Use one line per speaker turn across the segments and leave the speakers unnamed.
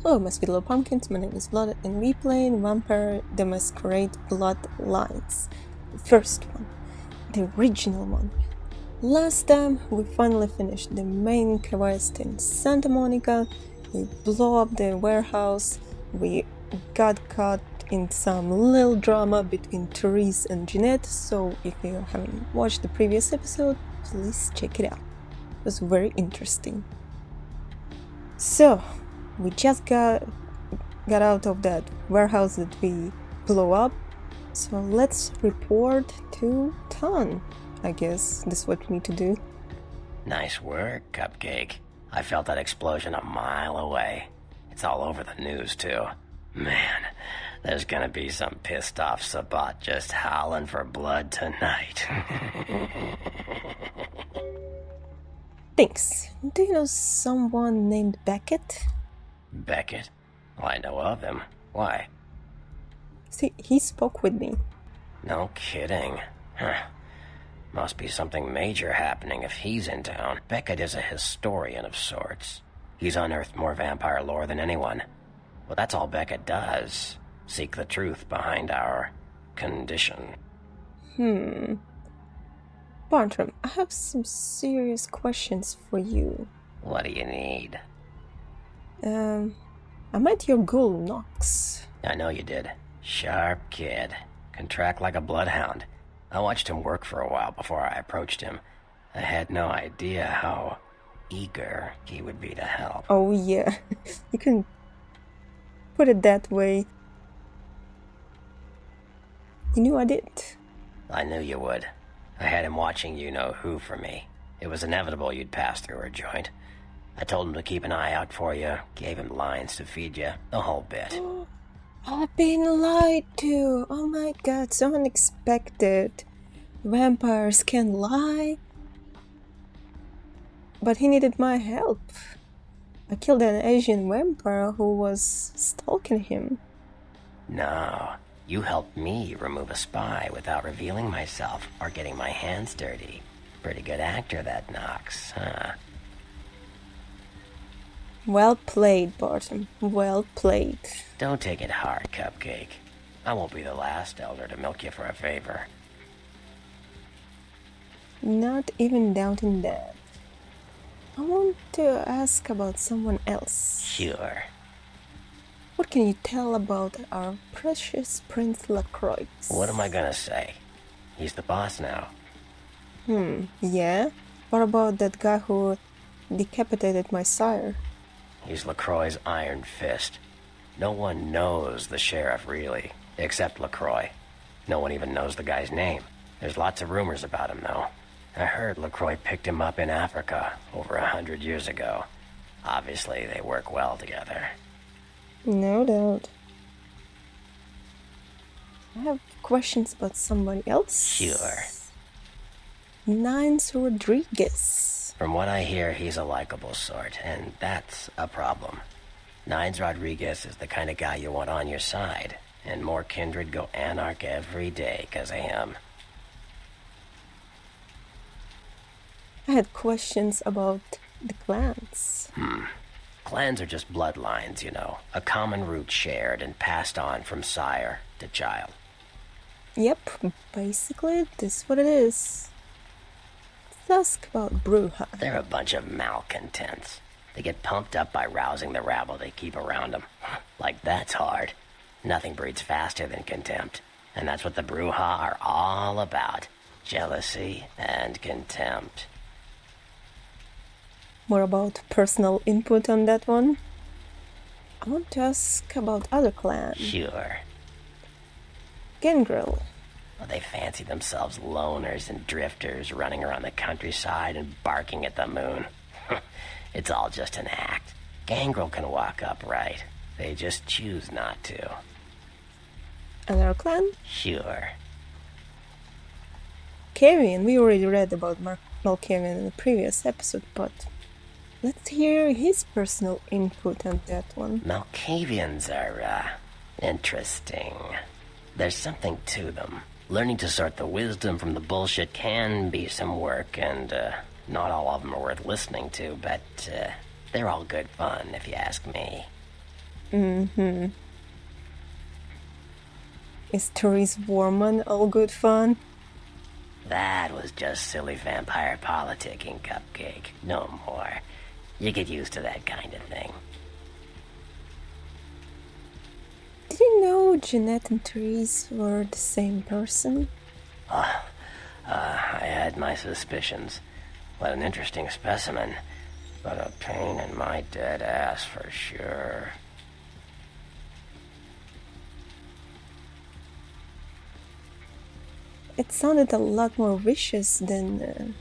Hello, my sweet little pumpkins, my name is Blood, and we play Vampire the Masquerade Bloodlines. The first one, the original one. Last time, we finally finished the main quest in Santa Monica, we blew up the warehouse, we got caught in some little drama between Therese and Jeanette, so if you haven't watched the previous episode, please check it out. It was very interesting. So, we just got out of that warehouse that we blew up, so let's report to Ton. I guess this is what we need to do.
Nice work, Cupcake. I felt that explosion a mile away. It's all over the news, too. Man, there's gonna be some pissed off Sabat just howling for blood tonight.
Thanks. Do you know someone named Beckett?
Beckett? Well, I know of him. Why?
See, he spoke with me.
No kidding. Huh. Must be something major happening if he's in town. Beckett is a historian of sorts. He's unearthed more vampire lore than anyone. Well, that's all Beckett does. Seek the truth behind our condition.
Bartram, I have some serious questions for you.
What do you need?
I met your ghoul, Nox.
I know you did. Sharp kid. Can track like a bloodhound. I watched him work for a while before I approached him. I had no idea how eager he would be to help.
Oh yeah, you can put it that way. You knew I did.
I knew you would. I had him watching you-know-who for me. It was inevitable you'd pass through our joint. I told him to keep an eye out for you, gave him lines to feed you, the whole bit.
I've been lied to. Oh my god, so unexpected. Vampires can lie. But he needed my help. I killed an Asian vampire who was stalking him.
No, you helped me remove a spy without revealing myself or getting my hands dirty. Pretty good actor, that Nox, huh?
Well played, Barton. Well played.
Don't take it hard, Cupcake. I won't be the last elder to milk you for a favor.
Not even doubting that. I want to ask about someone else.
Sure.
What can you tell about our precious Prince Lacroix?
What am I gonna say? He's the boss now.
Yeah? What about that guy who decapitated my sire?
He's LaCroix's iron fist. No one knows the sheriff, really, except LaCroix. No one even knows the guy's name. There's lots of rumors about him, though. I heard LaCroix picked him up in Africa over 100 years ago. Obviously, they work well together.
No doubt. I have questions about somebody else.
Sure.
Nines Rodriguez.
From what I hear, he's a likable sort, and that's a problem. Nines Rodriguez is the kind of guy you want on your side, and more kindred go anarch every day because of him.
I had questions about the clans.
Clans are just bloodlines, a common root shared and passed on from sire to child.
Yep, basically, this is what it is. Let's ask about Bruja.
They're a bunch of malcontents. They get pumped up by rousing the rabble they keep around them. Like that's hard. Nothing breeds faster than contempt. And that's what the Bruja are all about. Jealousy and contempt.
More about personal input on that one. I want to ask about other clans.
Sure.
Gangrel.
Well, they fancy themselves loners and drifters running around the countryside and barking at the moon. It's all just an act. Gangrel can walk upright. They just choose not to.
Another clan?
Sure.
Malkavian. We already read about Malkavian in the previous episode, but let's hear his personal input on that one.
Malkavians are, interesting. There's something to them. Learning to sort the wisdom from the bullshit can be some work, and, not all of them are worth listening to, but, they're all good fun, if you ask me.
Mm-hmm. Is Therese Warman all good fun?
That was just silly vampire politicking, Cupcake. No more. You get used to that kind of thing.
Did you know Jeanette and Therese were the same person?
I had my suspicions. What an interesting specimen. But a pain in my dead ass for sure.
It sounded a lot more vicious than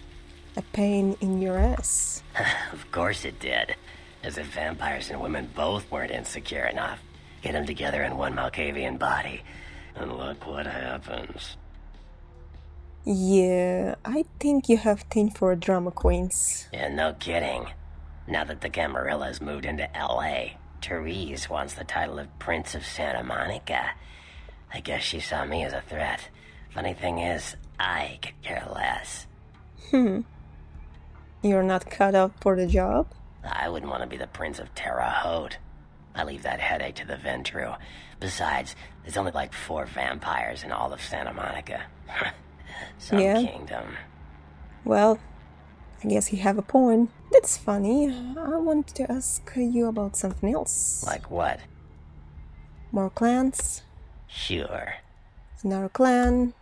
a pain in your ass.
Of course it did. As if vampires and women both weren't insecure enough. Get them together in one Malkavian body. And look what happens.
Yeah, I think you have teen for drama queens.
Yeah, no kidding. Now that the Camarillas moved into L.A., Therese wants the title of Prince of Santa Monica. I guess she saw me as a threat. Funny thing is, I could care less.
You're not cut out for the job?
I wouldn't want to be the Prince of Terre Haute. I leave that headache to the Ventru. Besides, there's only like 4 vampires in all of Santa Monica. Some
Yeah.
kingdom.
Well, I guess you have a point. That's funny. I wanted to ask you about something else.
Like what?
More clans?
Sure.
Another clan?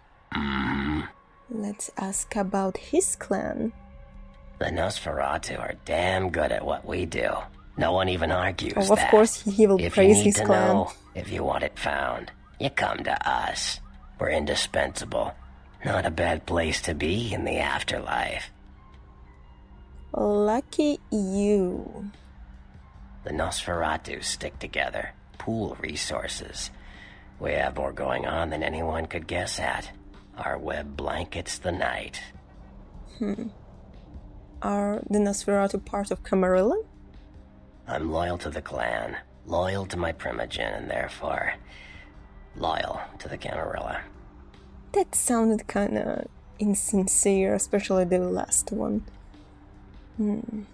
Let's ask about his clan.
The Nosferatu are damn good at what we do. No one even argues
Oh, of
that.
course he will
If
praise
you need
his
to
clan.
know, if you want it found, you come to us. We're indispensable. Not a bad place to be in the afterlife.
Lucky you.
The Nosferatu stick together, pool resources. We have more going on than anyone could guess at. Our web blankets the night.
Are the Nosferatu part of Camarilla?
I'm loyal to the clan, loyal to my primogen, and therefore loyal to the Camarilla.
That sounded kinda insincere, especially the last one. You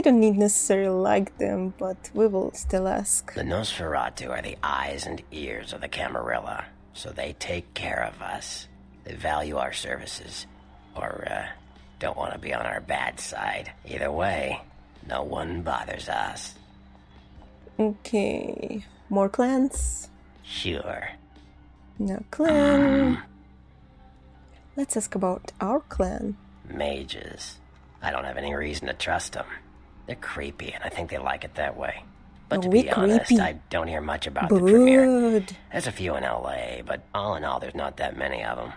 don't need necessarily like them, but we will still ask.
The Nosferatu are the eyes and ears of the Camarilla, so they take care of us. They value our services, or don't want to be on our bad side. Either way, no one bothers us.
Okay, more clans?
Sure.
No clan. Let's ask about our clan.
Mages. I don't have any reason to trust them. They're creepy, and I think they like it that way. But to
We
be honest,
creepy?
I don't hear much about the Tremere.
Good.
There's a few in L.A., but all in all, there's not that many of them.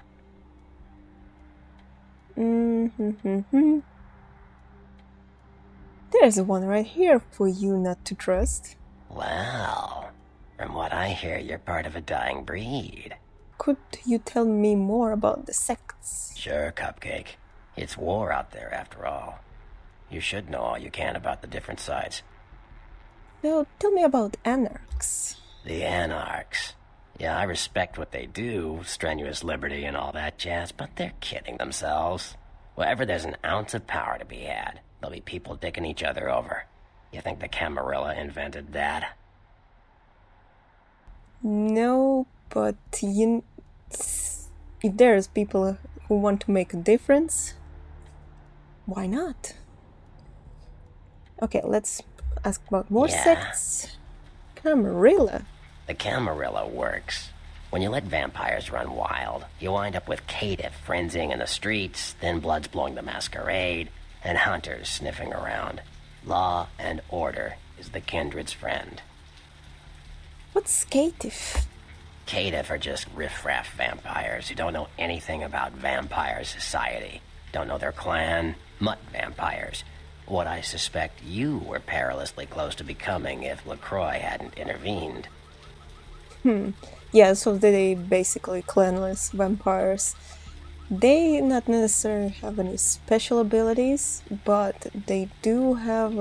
There's one right here for you not to trust.
Well, from what I hear, you're part of a dying breed.
Could you tell me more about the sects?
Sure, Cupcake. It's war out there, after all. You should know all you can about the different sides.
Now, tell me about anarchs.
The Anarchs. Yeah, I respect what they do, strenuous liberty and all that jazz, but they're kidding themselves. Wherever there's an ounce of power to be had, there'll be people dicking each other over. You think the Camarilla invented that?
No, but if there's people who want to make a difference, why not? Okay, let's ask about more
Yeah.
sects. Camarilla.
The Camarilla works. When you let vampires run wild, you wind up with caitiff frenzying in the streets, thin bloods blowing the masquerade, and hunters sniffing around. Law and order is the kindred's friend.
What's caitiff?
Caitiff are just riffraff vampires who don't know anything about vampire society. Don't know their clan, mutt vampires. What I suspect you were perilously close to becoming if LaCroix hadn't intervened.
Yeah, so they basically clanless vampires. They not necessarily have any special abilities, but they do have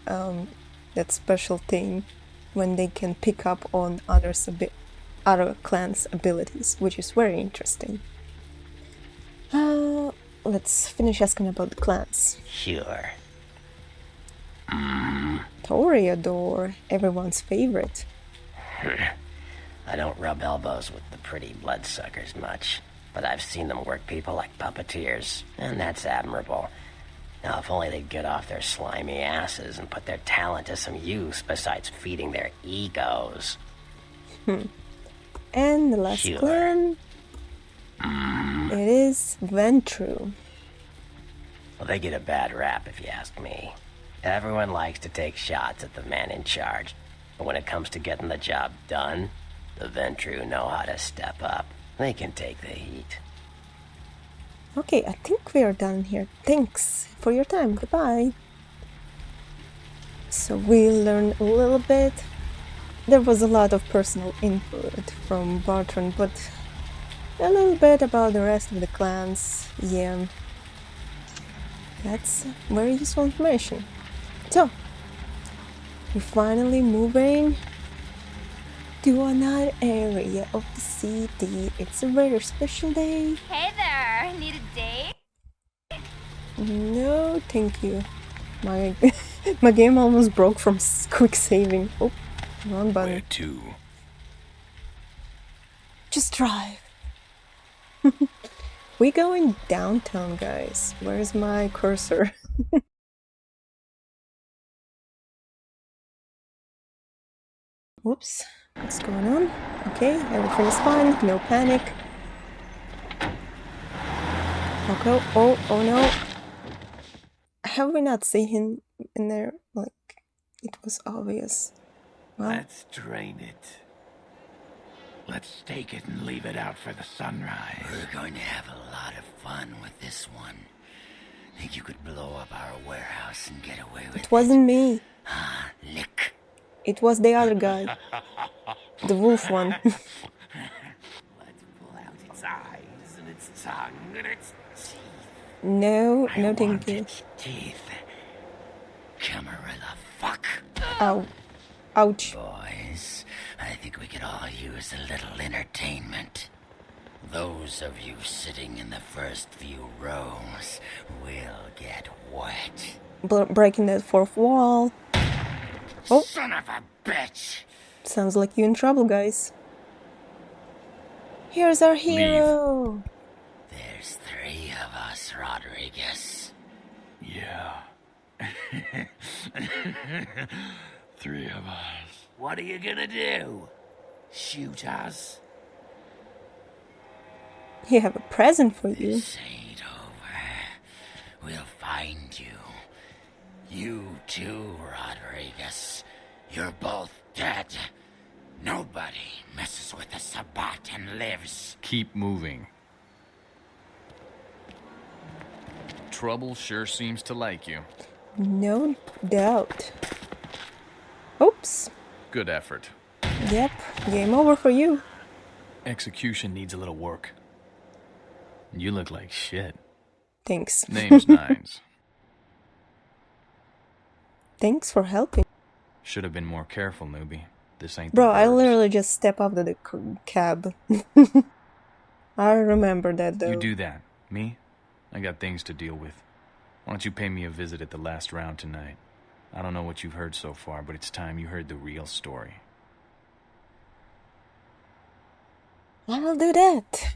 that special thing when they can pick up on other clans' abilities, which is very interesting. Let's finish asking about the clans.
Sure.
Toreador, everyone's favorite.
I don't rub elbows with the pretty bloodsuckers much, but I've seen them work people like puppeteers, and that's admirable. Now, if only they'd get off their slimy asses and put their talent to some use besides feeding their egos.
And the last clan, it is Ventru.
Well, they get a bad rap if you ask me. Everyone likes to take shots at the man in charge, but when it comes to getting the job done, the Ventru know how to step up. They can take the heat.
Okay, I think we are done here. Thanks for your time. Goodbye. So we learned a little bit. There was a lot of personal input from Barton, but a little bit about the rest of the clans. Yeah, that's very useful information. So, we're finally moving to another area of the city. It's a very special day.
Hey there, need a date?
No, thank you. My my game almost broke from quick saving. Oh, wrong button.
Where to?
Just drive. We going downtown, guys. Where's my cursor? Whoops. What's going on? Okay, everything is fine. No panic. Okay. Oh no. Have we not seen him in there? Like, it was obvious. Well,
Let's drain it. Let's take it and leave it out for the sunrise.
We're going to have a lot of fun with this one. Think you could blow up our warehouse and get away with it?
it wasn't me.
Ah, lick.
It was the other guy. The wolf one.
Let's pull out its eyes and its tongue and its teeth.
No,
I
no
want
thank you.
its teeth. Camarilla fuck.
Ow. Ouch.
Boys, I think we could all use a little entertainment. Those of you sitting in the first few rows will get wet.
Breaking that fourth wall. Oh.
Son of a bitch!
Sounds like you in trouble, guys. Here's our hero.
There's 3 of us, Rodriguez.
Yeah. 3 of us. What are you gonna do? Shoot us?
We have a present for you.
This ain't over. We'll find you. You too, Rodriguez. You're both dead. Nobody messes with the Sabbat and lives.
Keep moving. Trouble sure seems to like you.
No doubt. Oops.
Good effort.
Yep. Game over for you.
Execution needs a little work. You look like shit.
Thanks.
Name's Nines.
Thanks for helping.
Should have been more careful, newbie. This ain't
Bro,
the
I
burbs.
literally just step out of the cab. I remember that though.
You do that. Me? I got things to deal with. Why don't you pay me a visit at the last round tonight? I don't know what you've heard so far, but it's time you heard the real story.
I'll do that.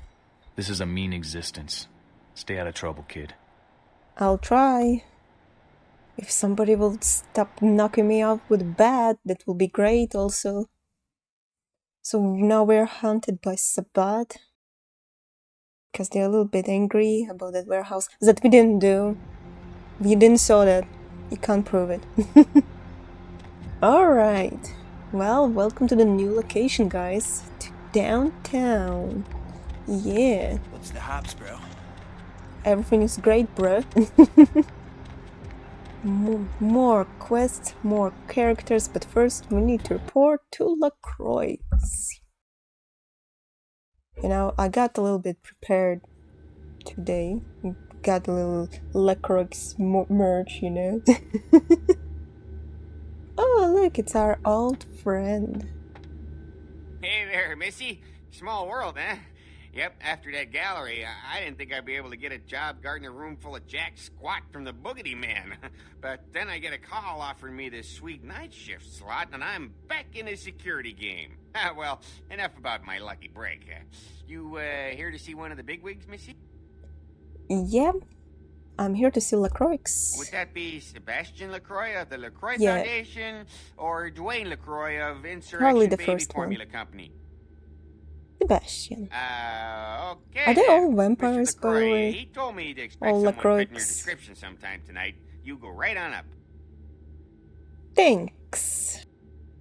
This is a mean existence. Stay out of trouble, kid.
I'll try. If somebody will stop knocking me out with a bat, that will be great also. So now we're hunted by Sabbat. Because they're a little bit angry about that warehouse. That we didn't do. You didn't saw that. You can't prove it. Alright. Well, welcome to the new location, guys. To downtown. Yeah.
What's the hops, bro?
Everything is great, bro. More quests, more characters, but first we need to report to LaCroix. You know, I got a little bit prepared today. Got a little LaCroix merch, you know. Oh, look, it's our old friend.
Hey there, Missy. Small world, huh?
Yep, after that gallery, I didn't think I'd be able to get a job guarding a room full of Jack Squat from the Boogity Man. But then I get a call offering me this sweet night shift slot, and I'm back in the security game. Well, enough about my lucky break. You here to see one of the bigwigs, Missy?
Yeah, I'm here to see LaCroix.
Would that be Sebastian LaCroix of the LaCroix
Yeah.
Foundation, or Dwayne LaCroix of
Probably
Insurrection
the
Baby
first one.
Formula Company?
Sebastian.
Okay.
Are they
then,
all vampires,
Mr.
by the
LaCroix,
way?
he told me to expect
All
someone
LaCroix.
fit in your description sometime tonight. You go right on up.
Thanks.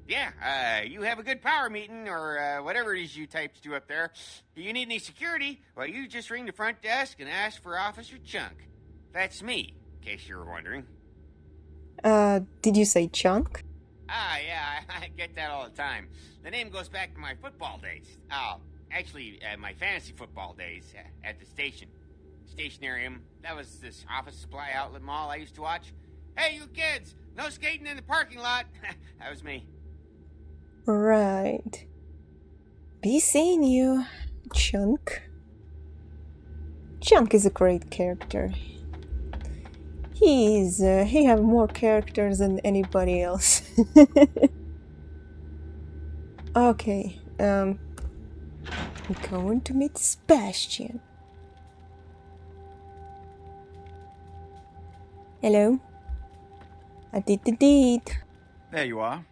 Yeah, you have a good power meeting, or whatever it is you types do up there. Do you need any security? Well, you just ring the front desk and ask for Officer Chunk. That's me, in case you were wondering.
Did you say Chunk?
Yeah, I get that all the time. The name goes back to my football days. Actually, my fantasy football days at the station. Stationarium. That was this office supply outlet mall I used to watch. Hey, you kids! No skating in the parking lot! That was me.
Right. Be seeing you, Chunk. Chunk is a great character. He have more characters than anybody else. Okay, I'm going to meet Sebastian. Hello? I did the deed.
There you are.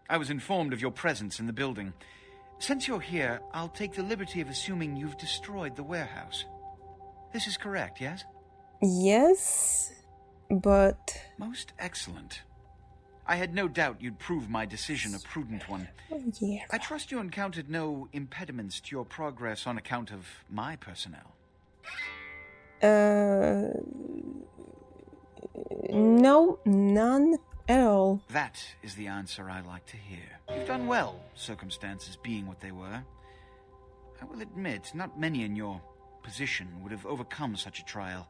I was informed of your presence in the building. Since you're here, I'll take the liberty of assuming you've destroyed the warehouse. This is correct, yes?
Yes, but...
Most excellent. I had no doubt you'd prove my decision a prudent one.
yeah.
I trust you encountered no impediments to your progress on account of my personnel.
No, none at all.
That is the answer I like to hear. You've done well, circumstances being what they were. I will admit, not many in your position would have overcome such a trial.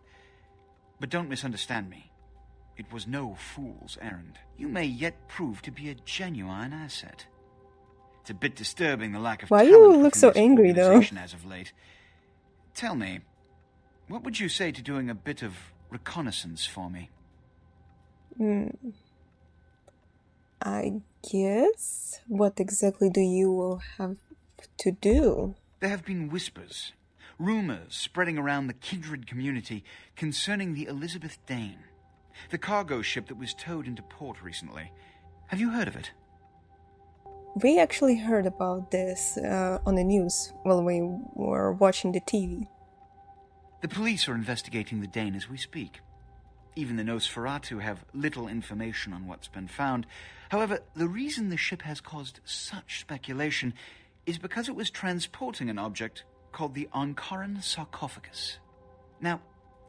But don't misunderstand me. It was no fool's errand. You may yet prove to be a genuine asset. It's a bit disturbing, the lack of
Why
talent
you
within
look so
this
angry, though?
organization as of late. Tell me, what would you say to doing a bit of reconnaissance for me?
I guess? What exactly do you have to do?
There have been whispers, rumors spreading around the kindred community concerning the Elizabeth Dane, the cargo ship that was towed into port recently. Have you heard of it?
We actually heard about this on the news while we were watching the TV.
The police are investigating the Dane as we speak. Even the Nosferatu have little information on what's been found. However, the reason the ship has caused such speculation is because it was transporting an object called the Ankaran sarcophagus. Now,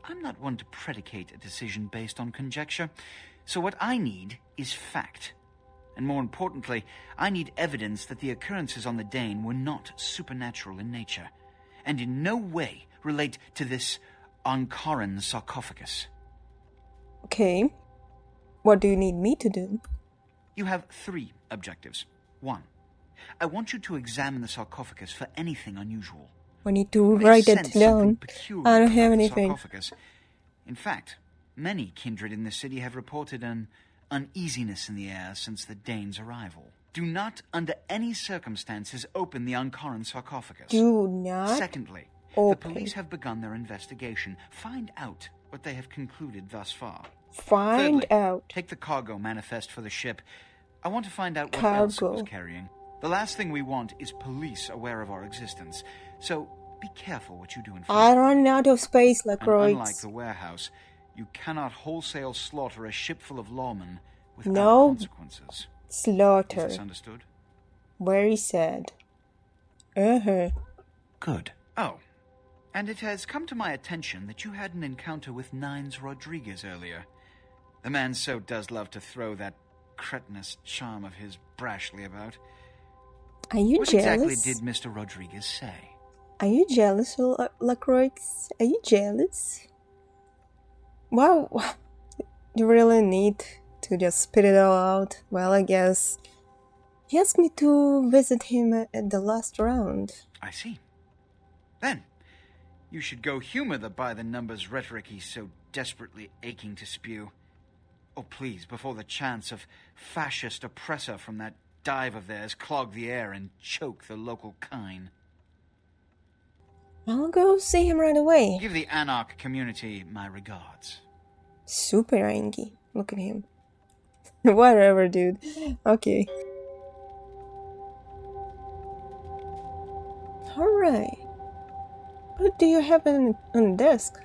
I'm not one to predicate a decision based on conjecture, so what I need is fact. And more importantly, I need evidence that the occurrences on the Dane were not supernatural in nature, and in no way relate to this Ankaran sarcophagus.
Okay. What do you need me to do?
You have 3 objectives. 1. I want you to examine the sarcophagus for anything unusual.
I need to
May
write
sense
it down.
something peculiar
I don't have
about the
anything.
sarcophagus. In fact, many kindred in the city have reported an uneasiness in the air since the Dane's arrival. Do not, under any circumstances, open the Ankaran sarcophagus.
Do not
Secondly,
open.
the police have begun their investigation. Find out what they have concluded thus far.
Find
Thirdly,
out.
take the cargo manifest for the ship. I want to find out what else it was
Cargo.
carrying. The last thing we want is police aware of our existence. So be careful what you do in future.
I run out of space,
And
LaCroix.
unlike the warehouse, you cannot wholesale slaughter a ship full of lawmen without
No.
consequences. Is
Slaughter.
this understood?
Very sad. Uh-huh.
Good. Oh, and it has come to my attention that you had an encounter with Nines Rodriguez earlier. The man so does love to throw that cretinous charm of his brashly about.
Are you
What
jealous?
exactly did Mr. Rodriguez say?
Are you jealous, LaCroix? Are you jealous? Wow. You really need to just spit it all out. Well, I guess. He asked me to visit him at the last round.
I see. Then, you should go humor the by-the-numbers rhetoric he's so desperately aching to spew. Oh, please, before the chance of fascist oppressor from that dive of theirs clog the air and choke the local kine.
I'll go see him right away.
Give the Anarch community my regards.
Super angry. Look at him. Whatever, dude. Okay. Alright. What do you have on the desk?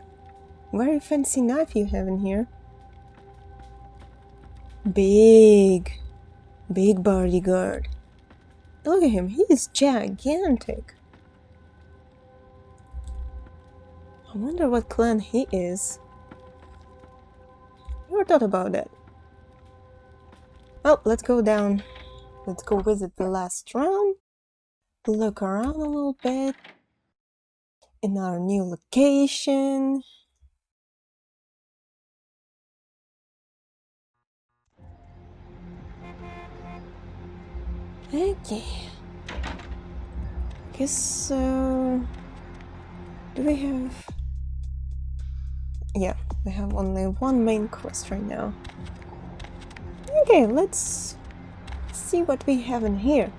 Very fancy knife you have in here. Big bodyguard. Look at him, he is gigantic. I wonder what clan he is. Never thought about that. Well, let's go down. Let's go visit the last round. Look around a little bit. In our new location. Okay. Guess so. Do we have... Yeah, we have only one main quest right now. Okay, let's see what we have in here.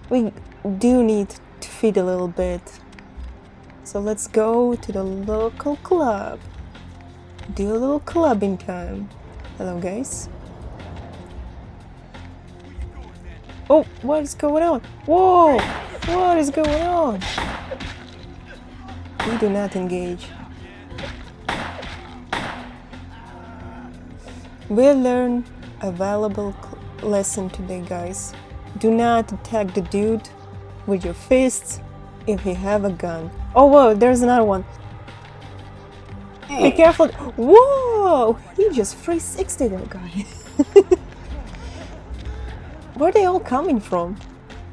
We do need to feed a little bit. So let's go to the local club. Do a little clubbing time. Hello, guys. Oh, what is going on? Whoa! What is going on? We do not engage. We'll learn a valuable lesson today, guys. Do not attack the dude with your fists if you have a gun. Oh, whoa, there's another one. Be careful. Whoa! He just 360'd that guy. Where are they all coming from?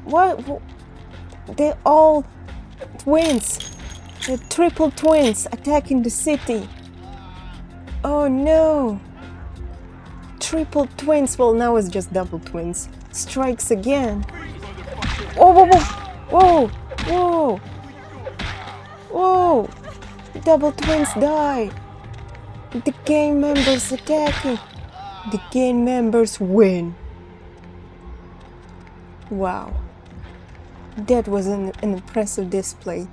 What? They're all twins. They're triple twins attacking the city. Oh no. Triple twins. Well, now it's just double twins. Strikes again. Oh, whoa, whoa, whoa, whoa. Double twins die. The gang members attacking. The gang members win. Wow. That was an impressive display.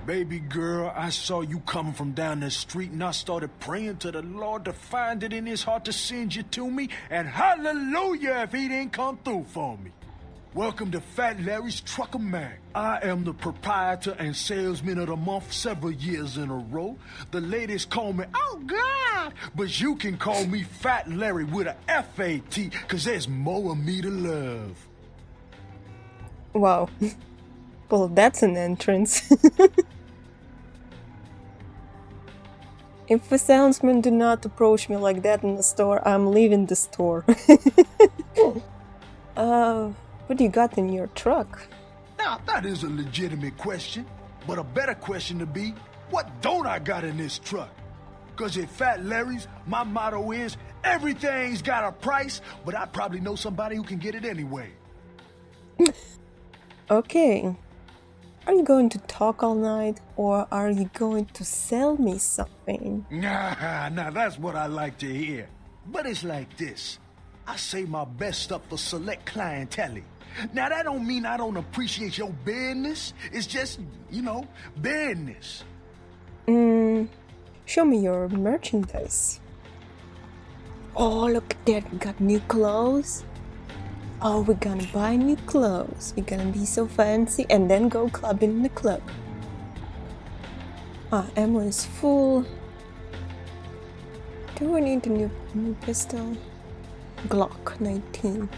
Baby girl, I saw you coming from down the street and I started praying to the Lord to find it in his heart to send you to me, and hallelujah if he didn't come through for me. Welcome to Fat Larry's Trucker Mag. I am the proprietor and salesman of the month several years in a row. The ladies call me, oh God, but you can call me Fat Larry with a F-A-T, cause there's more of me to love.
Wow. Well, that's an entrance. If a salesman do not approach me like that in the store, I'm leaving the store. What do you got in your truck?
Now, that is a legitimate question, but a better question to be, what don't I got in this truck? Cause at Fat Larry's, my motto is, everything's got a price, but I probably know somebody who can get it anyway.
Okay. Are you going to talk all night, or are you going to sell me something?
Nah, that's what I like to hear. But it's like this. I save my best stuff for select clientele. Now, that don't mean I don't appreciate your business. It's just, you know, business.
Show me your merchandise. Oh, look at that. We got new clothes. Oh, we're gonna buy new clothes. We're gonna be so fancy and then go clubbing in the club. Ah, ammo is full. Do we need a new pistol? Glock 19.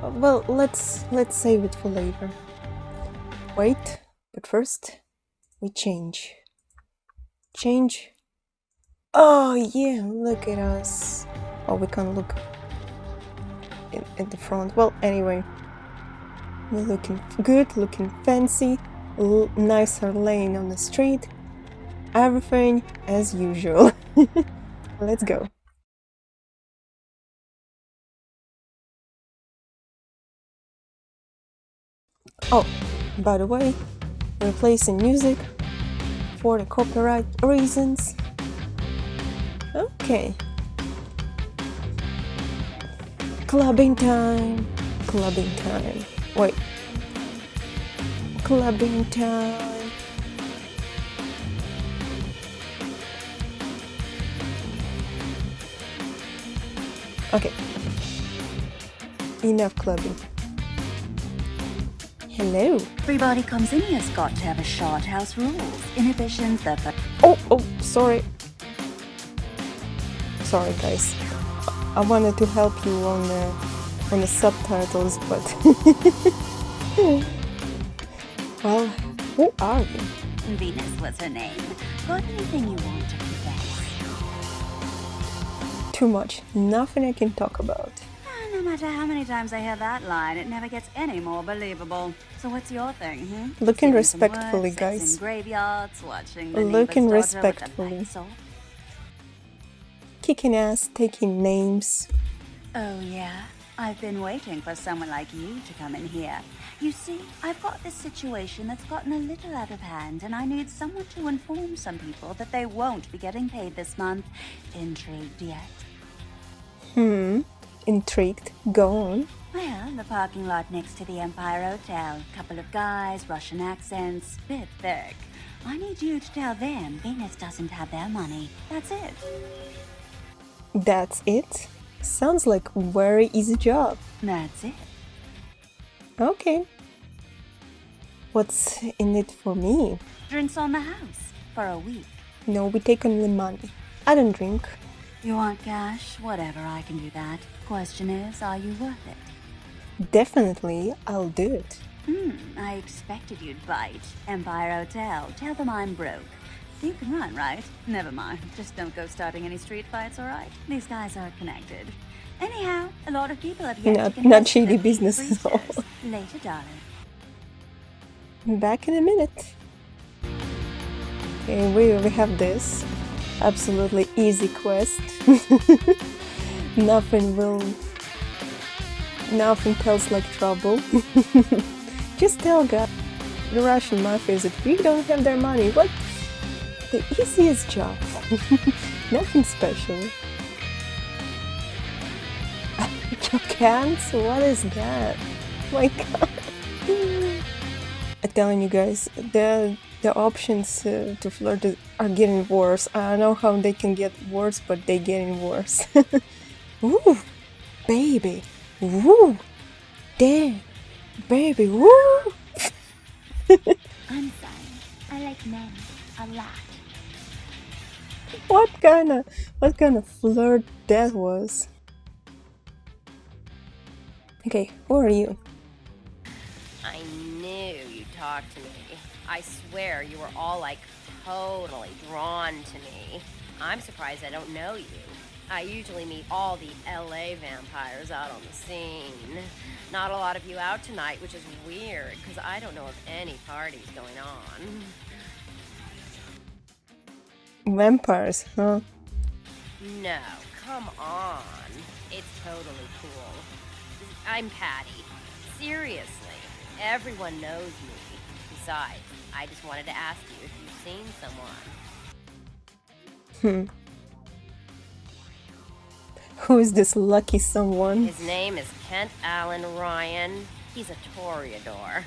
Well, let's save it for later. Wait, but first we change. Change. Oh yeah, look at us. Oh, we can't look at the front. Well, anyway, we're looking good, looking fancy, nicer laying on the street. Everything as usual. Let's go. Oh, by the way, replacing music for the copyright reasons. Okay. Clubbing time. Clubbing time. Wait. Clubbing time. Okay. Enough clubbing. Hello.
Everybody comes in here's got to have a short house rules. Inhibitions, the...
Oh, sorry. Sorry, guys. I wanted to help you on the subtitles, but well, who are you?
Venus was her name. Got anything you want to confess?
Too much. Nothing I can talk about.
No matter how many times I hear that line, it never gets any more believable. So what's your thing,
Looking
Stealing some
respectfully,
work,
guys.
sex in graveyards, watching the
Looking
neighbor's daughter with the
respectfully.
lights off.
Kicking ass, taking names.
Oh yeah? I've been waiting for someone like you to come in here. You see, I've got this situation that's gotten a little out of hand, and I need someone to inform some people that they won't be getting paid this month. Intrigued yet?
Intrigued. Go on.
Well, the parking lot next to the Empire Hotel. Couple of guys, Russian accents, bit thick. I need you to tell them Venus doesn't have their money. That's it.
That's it? Sounds like a very easy job.
That's it.
Okay. What's in it for me?
Drinks on the house for a week.
No, we take only money. I don't drink.
You want cash? Whatever, I can do that. Question is, are you worth it?
Definitely, I'll do it.
I expected you'd bite. Empire Hotel. Tell them I'm broke. You can run, right? Never mind. Just don't go starting any street fights, all right? These guys are connected. Anyhow, a lot of people have yet to confess
Not
to
shady
the
business
thief
at all.
priestess. Later, darling.
Back in a minute. Okay, we have this absolutely easy quest. Nothing tells like trouble. Just tell God, the Russian mafia is that we don't have their money. What? The easiest job. Nothing special. Your cans? What is that? My God. I'm telling you guys, the options to flirt are getting worse. I don't know how they can get worse, but they're getting worse. Ooh, baby. Woo! Damn! Baby, woo!
I'm sorry. I like men a lot.
What kind of flirt that was? Okay, who are you?
I knew you'd talk to me. I swear you were all like totally drawn to me. I'm surprised I don't know you. I usually meet all the LA vampires out on the scene. Not a lot of you out tonight, which is weird, because I don't know of any parties going on.
Vampires, huh?
No, come on. It's totally cool. I'm Patty. Seriously, everyone knows me. Besides, I just wanted to ask you if you've seen someone.
Who is this lucky someone?
His name is Kent Allen Ryan. He's a toreador.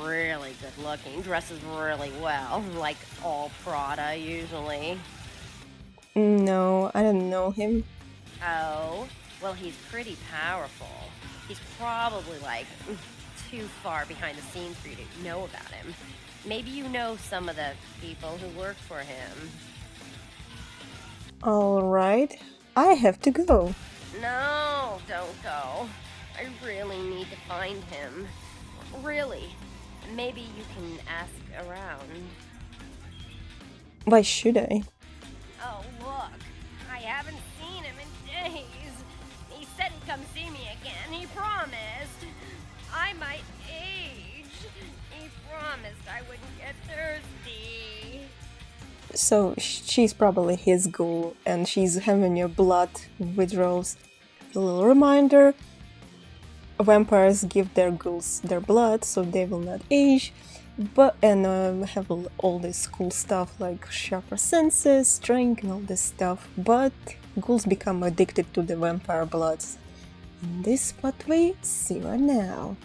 Really good looking, dresses really well, like all Prada usually.
No, I don't know him.
Oh, well, he's pretty powerful. He's probably like too far behind the scenes for you to know about him. Maybe you know some of the people who work for him.
Alright, I have to go.
No, don't go. I really need to find him. Really. Maybe you can ask around.
Why should I?
Oh, look. I haven't seen him in days. He said he'd come see me again. He promised. I might age. He promised I wouldn't get thirsty.
So she's probably his ghoul and she's having your blood withdrawals. A little reminder, vampires give their ghouls their blood so they will not age, and have all this cool stuff like sharper senses, strength, and all this stuff. But ghouls become addicted to the vampire bloods. And this is what we see right now.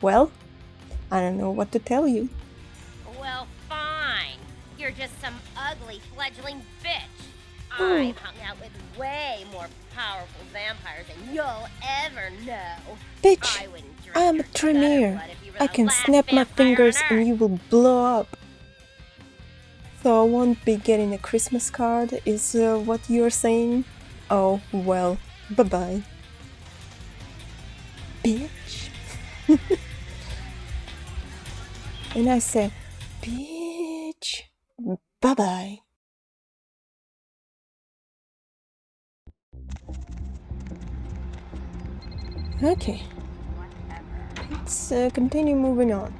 Well, I don't know what to tell you.
Well, fine. You're just some ugly fledgling bitch. I've hung out with way more powerful vampires than you'll ever know.
Bitch,
I wouldn't drink
I'm a
your
Tremere.
gutter blood if you were
I
the
can
last
snap my
vampire on
fingers
Earth.
and you will blow up. So I won't be getting a Christmas card, is what you're saying? Oh, well, bye-bye. Bitch. And I said, bitch, bye-bye. Okay, let's continue moving on.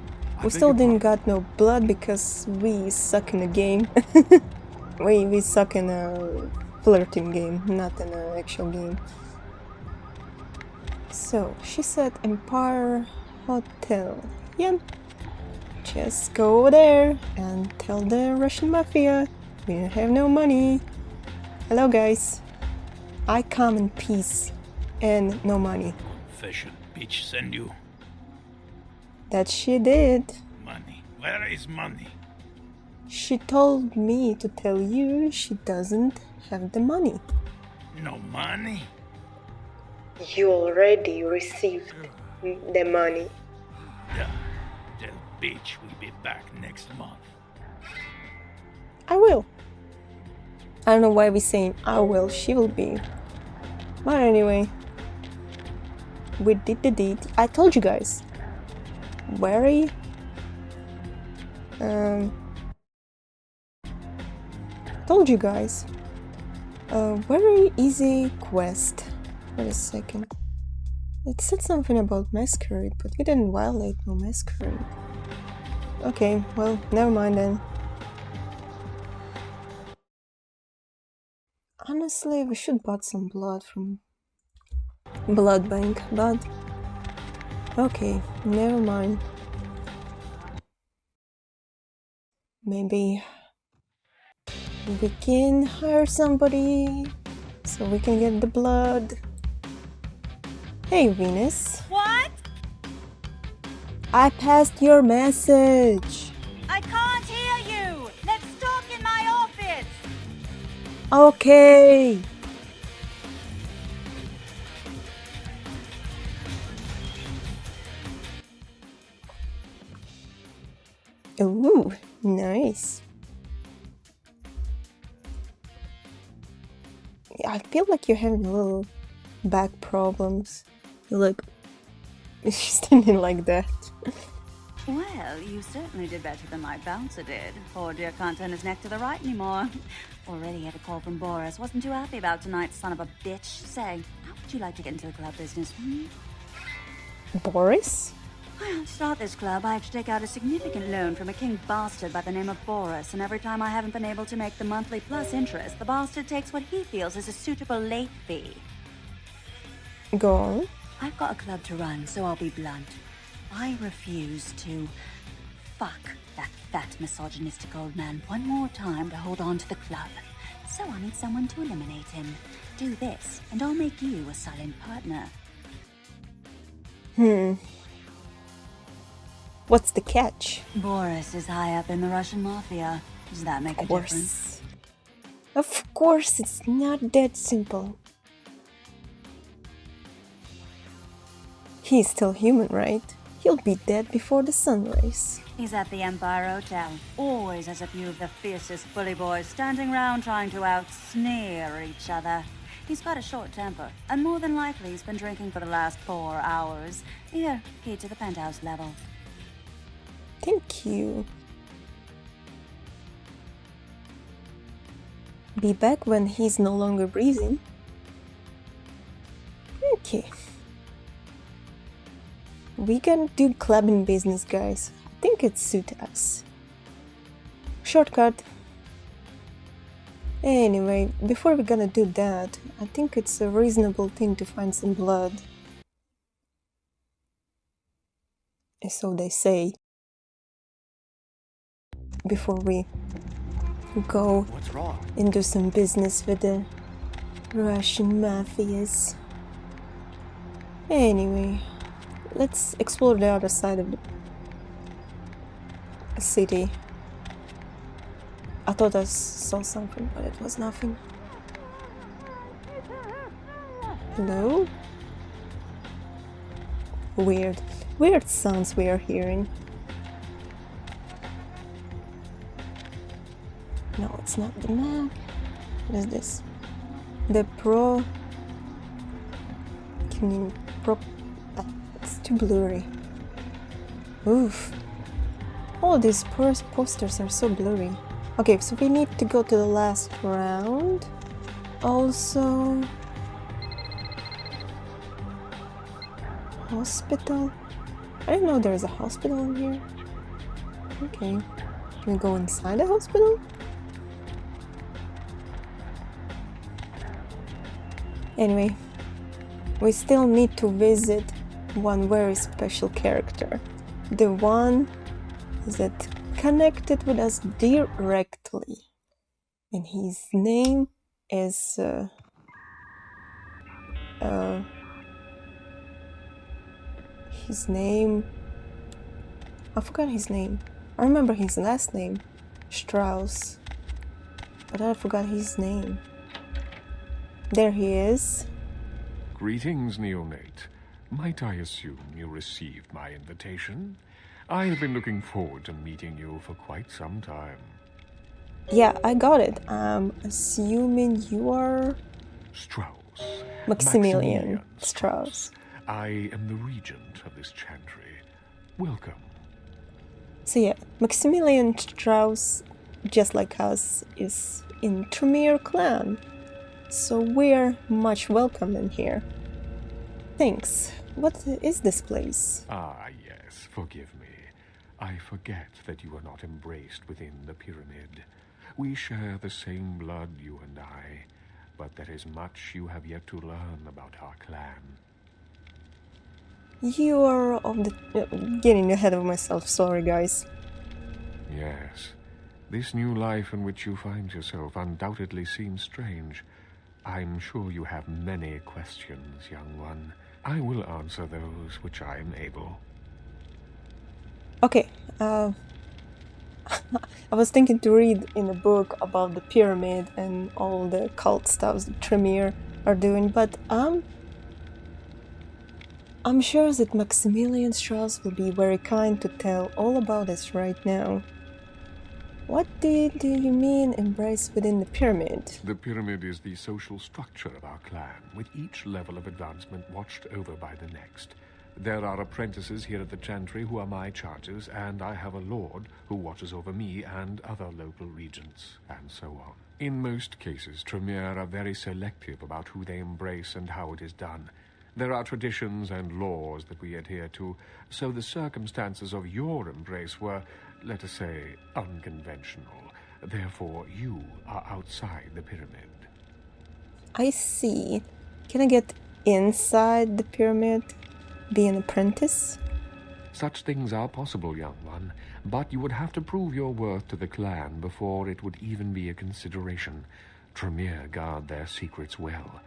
We still didn't got no blood because we suck in the game. we suck in a flirting game, not in an actual game. So, she said Empire Hotel. Yep. Just go there and tell the Russian mafia we don't have no money. Hello guys. I come in peace and no money.
Confession, bitch, send you
That she did.
money. Where is money?
She told me to tell you she doesn't have the money.
No money?
You already received the money.
Yeah. Tell bitch we'll be back next month.
I will. I don't know why we're saying I will, she will be. But anyway, we did the deed. I told you guys. Very told you guys. Very easy quest. Wait a second. It said something about Masquerade, but we didn't violate no Masquerade. Okay, well, never mind then. Honestly, we should buy some blood from blood bank, but okay, never mind. Maybe we can hire somebody so we can get the blood. Hey, Venus.
What?
I passed your message.
I can't hear you! Let's talk in my office!
Okay. Ooh, nice. I feel like you're having a little back problems. You look standing like that.
Well, you certainly did better than my bouncer did. Poor dear can't turn his neck to the right anymore. Already had a call from Boris. Wasn't too happy about tonight, son of a bitch. Say, how would you like to get into the club business?
Boris?
Well, to start this club, I have to take out a significant loan from a king bastard by the name of Boris, and every time I haven't been able to make the monthly plus interest, the bastard takes what he feels is a suitable late fee.
Go on.
I've got a club to run, so I'll be blunt. I refuse to fuck that fat, misogynistic old man one more time to hold on to the club. So I need someone to eliminate him. Do this, and I'll make you a silent partner.
What's the catch?
Boris is high up in the Russian mafia. Does that make a difference?
Of course, it's not that simple. He's still human, right? He'll be dead before the sun rays.
He's at the Empire Hotel. Always has a few of the fiercest bully boys standing round trying to out-sneer each other. He's got a short temper, and more than likely he's been drinking for the last 4 hours. Here, key to the penthouse level.
Thank you. Be back when he's no longer breathing. Okay. We can do clubbing business, guys. I think it suits us. Shortcut. Anyway, before we're gonna do that, I think it's a reasonable thing to find some blood. So they say. Before we go
What's wrong?
and do some business with the Russian mafias. Anyway, let's explore the other side of the city. I thought I saw something, but it was nothing. Hello? Weird sounds we are hearing. No, it's not the map. What is this? The pro... Can you... It's too blurry. Oof. All these posters are so blurry. Okay, so we need to go to the last round. Also... Hospital? I didn't know there is a hospital in here. Okay. Can we go inside the hospital? Anyway, we still need to visit one very special character. The one that connected with us directly. And his name is... his name... I forgot his name. I remember his last name. Strauss. But I forgot his name. There he is.
Greetings, neonate. Might I assume you received my invitation? I have been looking forward to meeting you for quite some time.
Yeah, I got it. I'm assuming you are...
Strauss.
Maximilian Strauss.
I am the regent of this chantry. Welcome.
So yeah, Maximilian Strauss, just like us, is in Tremere clan. So we're much welcome in here. Thanks. What is this place?
Ah, yes, forgive me. I forget that you are not embraced within the pyramid. We share the same blood, you and I, but there is much you have yet to learn about our clan.
You are of the... getting ahead of myself, sorry guys.
Yes, this new life in which you find yourself undoubtedly seems strange. I'm sure you have many questions, young one. I will answer those which I am able.
Okay, I was thinking to read in a book about the pyramid and all the cult stuff that Tremere are doing, but I'm sure that Maximilian Strauss will be very kind to tell all about this right now. What do you mean embrace within the pyramid?
The pyramid is the social structure of our clan, with each level of advancement watched over by the next. There are apprentices here at the chantry who are my charges, and I have a lord who watches over me and other local regents, and so on. In most cases, Tremere are very selective about who they embrace and how it is done. There are traditions and laws that we adhere to, so the circumstances of your embrace were, let us say, unconventional. Therefore, you are outside the pyramid.
I see. Can I get inside the pyramid? Be an apprentice?
Such things are possible, young one, but you would have to prove your worth to the clan before it would even be a consideration. Tremere guard their secrets well.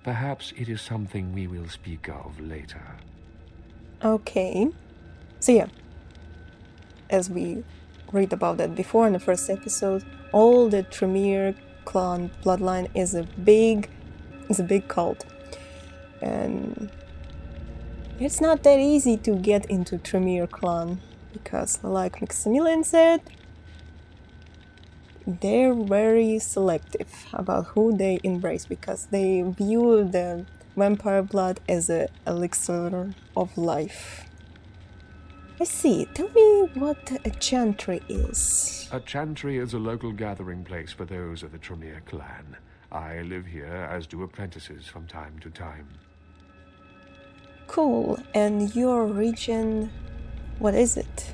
Perhaps it is something we will speak of later.
Okay. So yeah, as we read about that before in the first episode, all the Tremere clan bloodline is a big cult. And it's not that easy to get into Tremere clan, because like Maximilian said, they're very selective about who they embrace, because they view the vampire blood as an elixir of life. I see. Tell me what a chantry is.
A chantry is a local gathering place for those of the Tremere clan. I live here, as do apprentices from time to time.
Cool. And your region, what is it?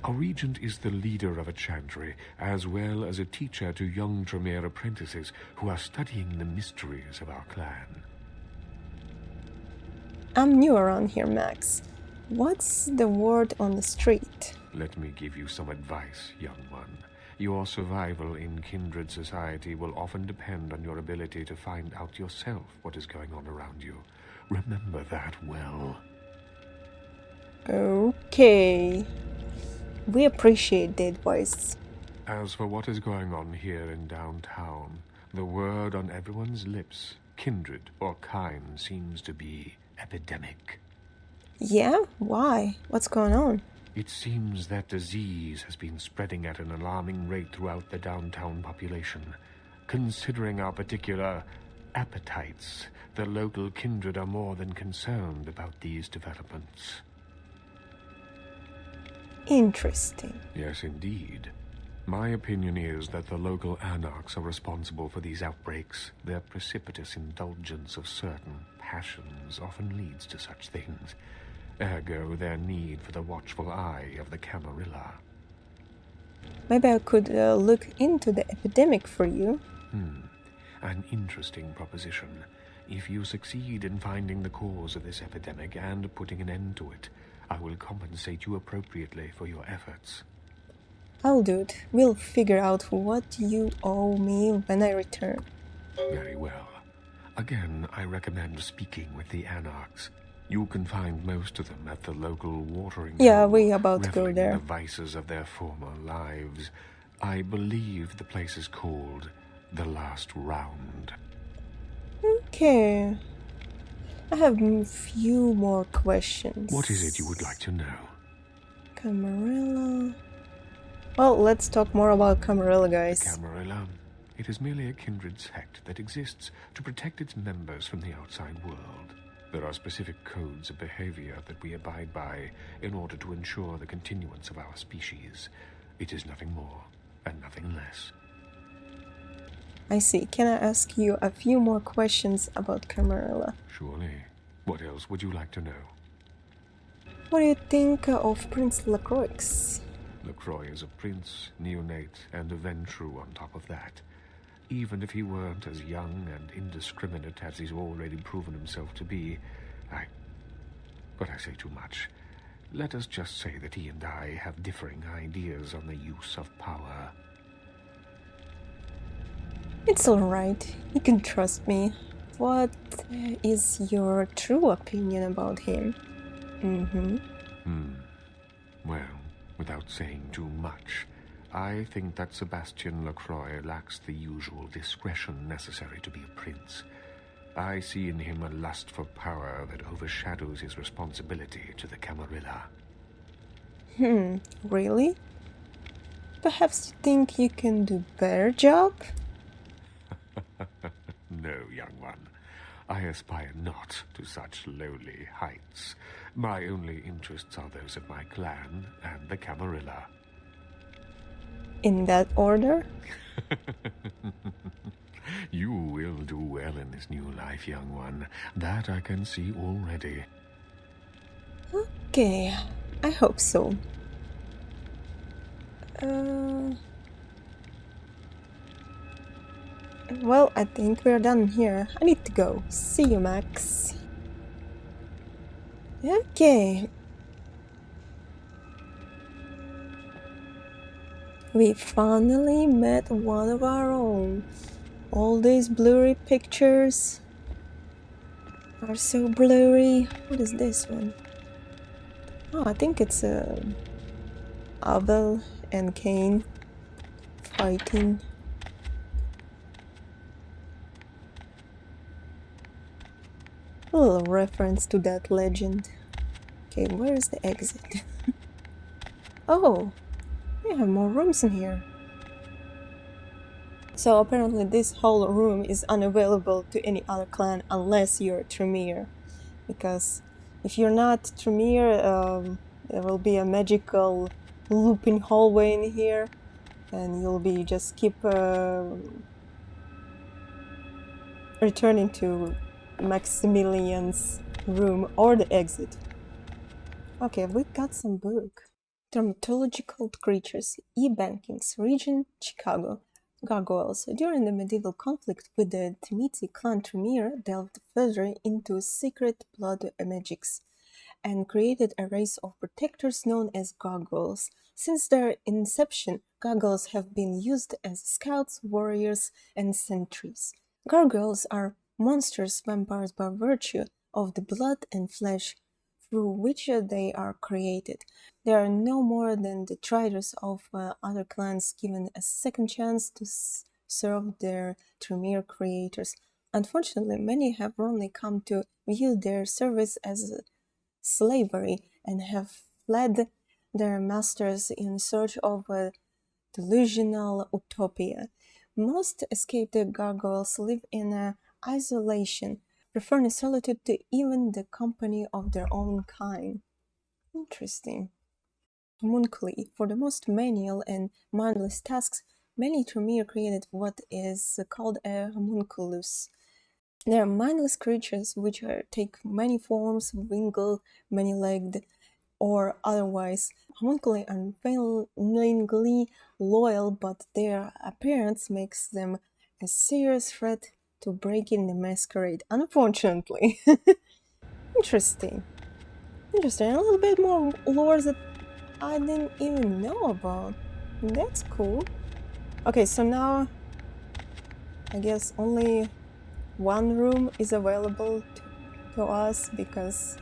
A regent is the leader of a chantry, as well as a teacher to young Tremere apprentices who are studying the mysteries of our clan.
I'm new around here, Max. What's the word on the street?
Let me give you some advice, young one. Your survival in kindred society will often depend on your ability to find out yourself what is going on around you. Remember that well.
Okay. We appreciate the advice.
As for what is going on here in downtown, the word on everyone's lips, kindred or kind, seems to be epidemic.
Yeah? Why? What's going on?
It seems that disease has been spreading at an alarming rate throughout the downtown population. Considering our particular appetites, the local kindred are more than concerned about these developments.
Interesting.
Yes, indeed. My opinion is that the local anarchs are responsible for these outbreaks. Their precipitous indulgence of certain passions often leads to such things. Ergo, their need for the watchful eye of the Camarilla.
Maybe I could look into the epidemic for you.
An interesting proposition. If you succeed in finding the cause of this epidemic and putting an end to it, I will compensate you appropriately for your efforts.
I'll do it. We'll figure out what you owe me when I return.
Very well. Again, I recommend speaking with the anarchs. You can find most of them at the local watering hole.
Yeah, we're about to go there.
In the vices of their former lives. I believe the place is called The Last Round.
Okay. I have a few more questions.
What is it you would like to know?
Camarilla. Well, let's talk more about Camarilla, guys.
The Camarilla. It is merely a kindred sect that exists to protect its members from the outside world. There are specific codes of behavior that we abide by in order to ensure the continuance of our species. It is nothing more and nothing less.
I see. Can I ask you a few more questions about Camarilla?
Surely. What else would you like to know?
What do you think of Prince Lacroix?
Lacroix is a prince, neonate, and a Ventrue on top of that. Even if he weren't as young and indiscriminate as he's already proven himself to be, But I say too much. Let us just say that he and I have differing ideas on the use of power.
It's alright. You can trust me. What is your true opinion about him?
Well, without saying too much, I think that Sebastian Lacroix lacks the usual discretion necessary to be a prince. I see in him a lust for power that overshadows his responsibility to the Camarilla.
Really? Perhaps you think you can do a better job?
No, young one. I aspire not to such lowly heights. My only interests are those of my clan and the Camarilla.
In that order?
You will do well in this new life, young one. That I can see already.
Okay, I hope so. Well, I think we're done here. I need to go. See you, Max. Okay. We finally met one of our own. All these blurry pictures are so blurry. What is this one? Oh, I think it's Abel and Cain fighting. A little reference to that legend. Okay, where is the exit? Oh, we have more rooms in here. So apparently this whole room is unavailable to any other clan unless you're Tremere. Because if you're not Tremere, there will be a magical looping hallway in here. And you'll be just keep returning to Maximilian's room or the exit. Okay, we got some book. Dermatological creatures, E-Bankings, region, Chicago. Gargoyles. During the medieval conflict with the Timiti clan, Tremere delved further into secret blood magics and created a race of protectors known as gargoyles. Since their inception, gargoyles have been used as scouts, warriors, and sentries. Gargoyles are monstrous vampires by virtue of the blood and flesh through which they are created. They are no more than the traders of other clans given a second chance to serve their Tremere creators. Unfortunately, many have only come to view their service as slavery and have fled their masters in search of a delusional utopia. Most escaped gargoyles live in isolation, preferring solitude to even the company of their own kind. Interesting. Homunculi. For the most menial and mindless tasks, many Tremere created what is called a homunculus. They are mindless creatures which take many forms, winged, many-legged, or otherwise. Homunculi are unfailingly loyal, but their appearance makes them a serious threat to breaking the masquerade, unfortunately. Interesting. Interesting. A little bit more lore that I didn't even know about. That's cool. Okay, so now I guess only one room is available to us because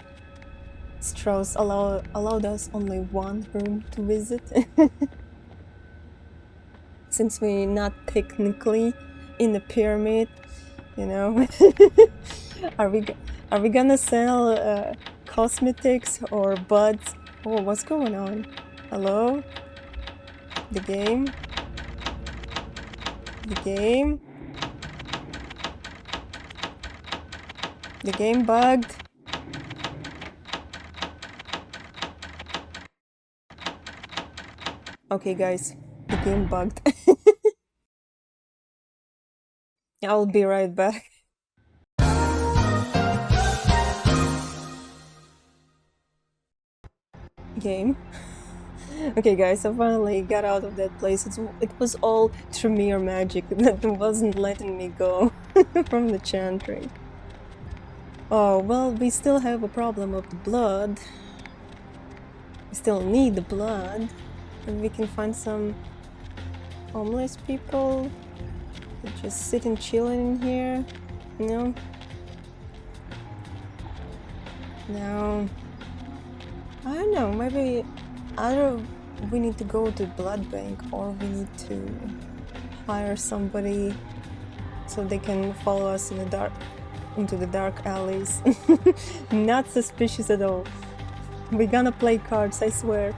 Strauss allowed us only one room to visit. Since we're not technically in the pyramid, you know. Are we gonna sell cosmetics or buds? Oh, what's going on? Hello? The game? The game? The game bugged? Okay guys, the game bugged. I'll be right back. Game. Okay guys, I finally got out of that place. It was all Tremere magic that wasn't letting me go from the chantry. Oh, well, we still have a problem of the blood. We still need the blood. And we can find some homeless people just sitting chilling in here, you know? Now, I don't know, maybe either we need to go to blood bank or we need to hire somebody so they can follow us in the dark, into the dark alleys. Not suspicious at all. We're gonna play cards, I swear.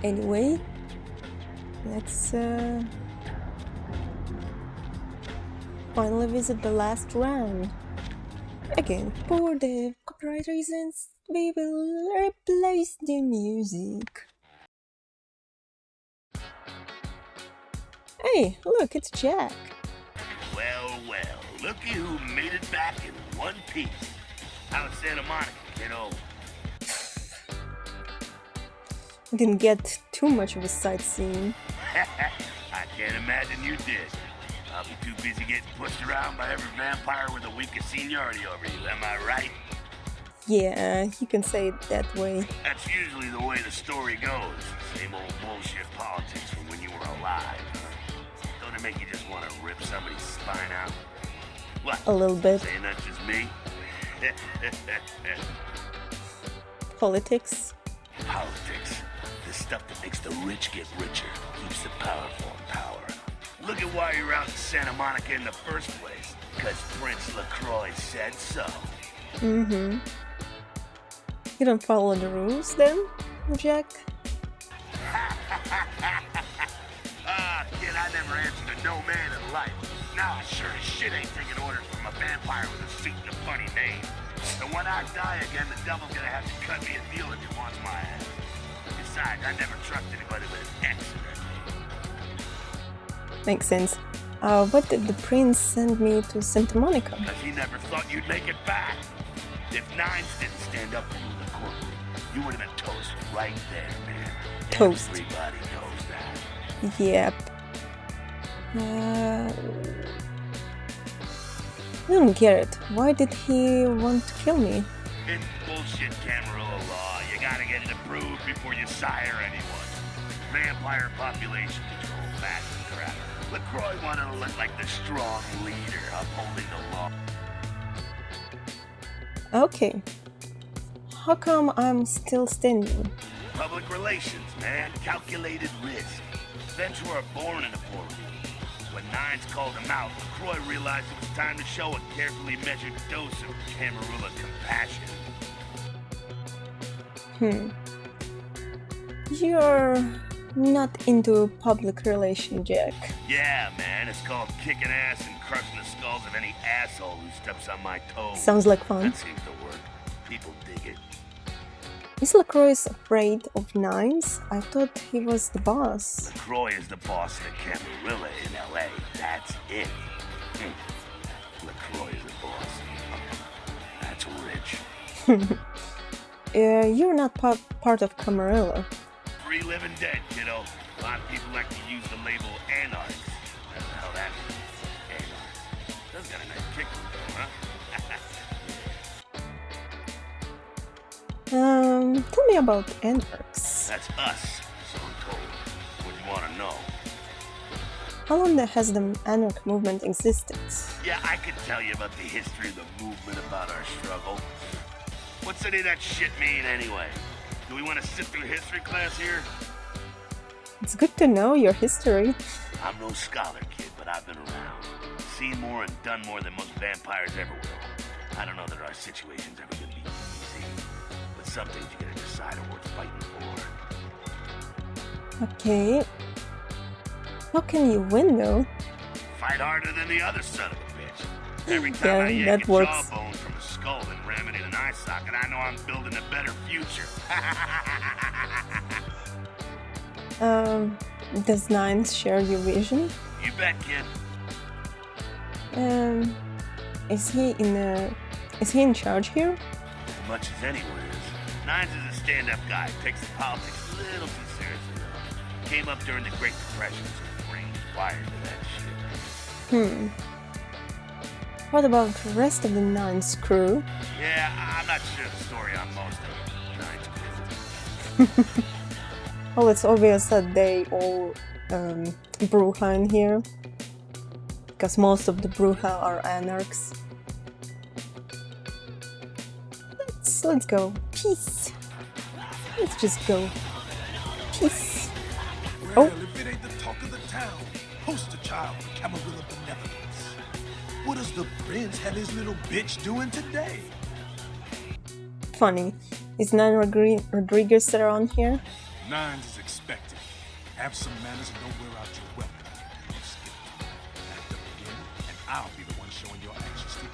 Anyway, let's finally visit the last round. Again, for the copyright reasons, we will replace the music. Hey, look, it's Jack.
Well, looky who made it back in one piece. Out in Santa Monica, kiddo.
Didn't get too much of a sightseeing.
I can't imagine you did. I'll be too busy getting pushed around by every vampire with the weakest seniority over you, am I right?
Yeah, you can say it that way.
That's usually the way the story goes. Same old bullshit politics from when you were alive. Don't it make you just want to rip somebody's spine out? What?
A little bit.
Saying that's just me?
Politics.
Politics. The stuff that makes the rich get richer, keeps the powerful in power. Look at why you're out in Santa Monica in the first place. Because Prince LaCroix said so.
Mm-hmm. You don't follow the rules then, Jack?
Kid, I never answered to no man in life. Now I sure as shit ain't taking orders from a vampire with a suit and a funny name. And when I die again, the devil's gonna have to cut me a deal if he wants my ass. Besides, I never trust anybody with an X in their name.
Makes sense. What did the prince send me to Santa Monica?
Because he never thought you'd make it back. If Nines didn't stand up for you in the courtroom, you would have been toast right there, man.
Toast.
Everybody knows that.
Yep. I don't get it. Why did he want to kill me?
In bullshit Camarilla law, you gotta get it approved before you sire anyone. Vampire population control, that crap. LaCroix wanted to look like the strong leader upholding the law.
Okay. How come I'm still standing?
Public relations, man. Calculated risk. Vents were born in the courtroom. When Nines called him out, LaCroix realized it was time to show a carefully measured dose of Camarilla compassion.
You're not into public relation, Jack.
Yeah, man. It's called kicking ass and crushing the skulls of any asshole who steps on my toes.
Sounds like fun.
That seems to work. People dig it.
Is LaCroix afraid of Nines? I thought he was the boss.
LaCroix is the boss of the Camarilla in L.A. That's it. LaCroix is the boss. That's rich.
You're not part of Camarilla.
Free living dead, kiddo. A lot of people like to use the label anarchs. That's how that means. Anarchs. That's got a nice kick to it, though, huh?
Tell me about anarchs.
That's us, so I'm told. What do you want to know?
How long has the anarch movement existed?
Yeah, I could tell you about the history of the movement, about our struggle. What's any of that shit mean, anyway? Do we want to sit through history class here?
It's good to know your history.
I'm no scholar, kid, but I've been around. Seen more and done more than most vampires ever will. I don't know that our situation's ever gonna be easy. But some things you gotta decide are worth fighting for.
Okay. How can you win, though?
Fight harder than the other son of a bitch. Every time I yank a jawbone from a skull and ram it in an eye socket, I know I'm building a better future.
Does Nines share your vision?
You bet, kid.
Is he in charge here?
As much as anyone is. Nines is a stand-up guy. Takes the politics a little too seriously, though. Came up during the Great Depression, so his brain's wired to that shit.
What about the rest of the Nines crew?
Yeah, I'm not sure the story on most of Nines crew.
Well, it's obvious that they all Bruja in here. Because most of the Bruja are anarchs. Let's go. Peace. Let's just go. Peace.
Well, if it ain't the talk of the town, poster child for Camarilla benevolence. What does the prince have his little bitch doing today?
Funny. Is Nan Rodriguez around here?
Nines is expected. Have some manners and don't wear out your weapon. You skip it. Act up again, and I'll be the one showing your actions to